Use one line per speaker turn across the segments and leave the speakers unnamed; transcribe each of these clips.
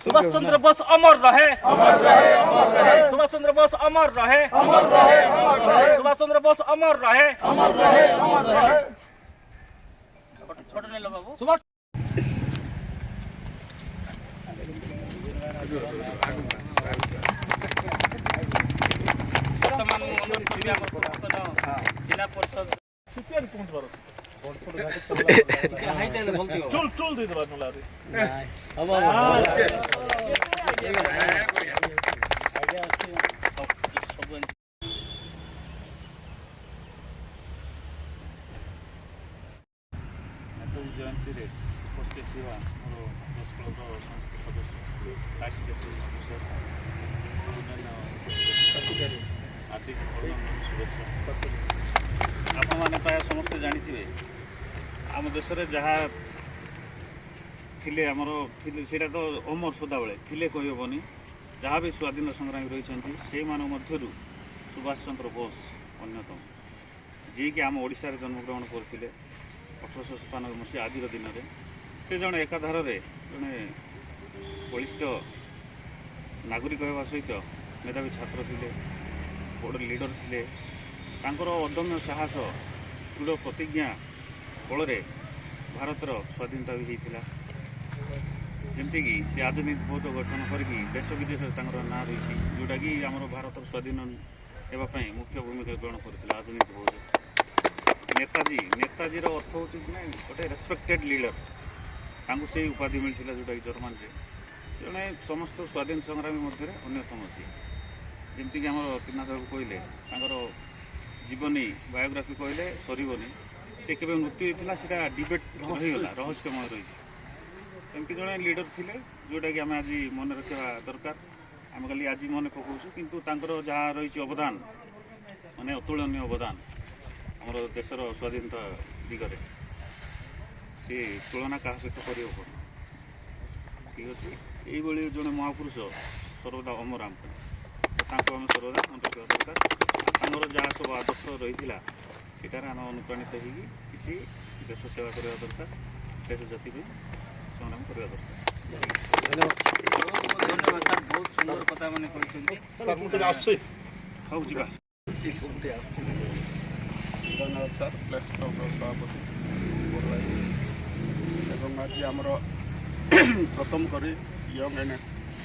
सुभाष चंद्र बोस अमर रहे, सुभाष चंद्र बोस अमर रहे, सुभाष चंद्र बोस अमर रहे। छोड़ ले लो बाबू। सुभाष वर्तमान जिला परिषद जयंती उपस्थित हुआ मोर प्रेस क्लब सदस्य वाइस प्रेसिडेंट अफिसर हार्दिक शुभेच्छा। आपण मैंने प्राय समस्ते जानी आम देश में जहाँ थिले आमर सीटा तो अमर सदाबले थिले कहबनी जहाँ भी स्वाधीन संग्रामी रही से मध्य सुभाष चंद्र बोस अन्यतम जी कि आम ओडिशा रे जन्मग्रहण करते 1897 मसीहा आज दिन में से जड़े एकाधार जड़े बलिष्ठ नागरिक होगा सहित मेधावी छात्र थे बड़ लीडर थे अदम्य साहस दृढ़ प्रतिज्ञा बल भारतर स्वाधीनता भी होता जमीक सी राजनीति बहुत गठन करके देश विदेश ना रही जोटा कि आम भारत स्वाधीन होगापी मुख्य भूमिका ग्रहण करते राजनीति बहुत नेताजी नेताजी अर्थ हूँ गोटे रेस्पेक्टेड लीडर से उपाधि मिलता जोटा कि जर्मान से जड़े समस्त स्वाधीन संग्रामी मध्य अन्यतम सी जमीक आम तीनाथ बाबू कहले जीवनी बायोग्राफी कहले सरबनी से केवे मृत्यु होता है डिबेट रहीगला रहस्यमय रही एमती जड़े लीडर थे जोटा कि आम आज मन रखा दरकार आम खाली आज मन पकाऊँ किंतु जहाँ रही अवदान माने अतुलनीय अवदान आमर देशर स्वाधीनता दिगरे सी तुलना क्या सहित कर ठीक अच्छे ये जड़े महापुरुष सर्वदा अमर आम आम सर्वदा मन रखा दरकार जहाँ सब आदर्श रही सीटार आम अनुप्राणित हो किसी देश सेवा करवा दरकार देश जाति संग्राम करवा दरकार। धन्यवाद सर बहुत सुंदर कथा मैंने
धन्यवाद सर प्रेस क्लब सभापति एवं आज आमर प्रथम करी यंग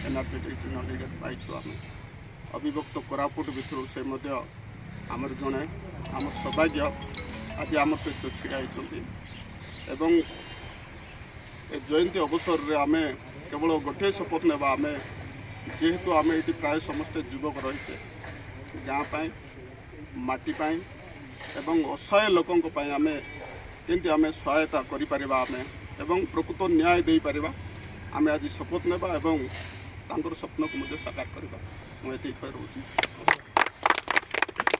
एनर्जेटिक कैंडिडेट पाइछु आम अविभक्त कोरापुट भितर से आमर जड़े आम सौभाग्य आज आम सहित छिड़ा होती जयंती अवसर में आम केवल गोटे शपथ ने आम जेहेतु आम ये प्राय समस्ते युवक रहीचे गाँ माटीपाई एवं असहाय लोकों आम केमती आम सहायता करें प्रकृत न्याय दे पारिबा आम आज शपथ नेबा एवं स्वप्न को साकार करवा मुझे कह रोची।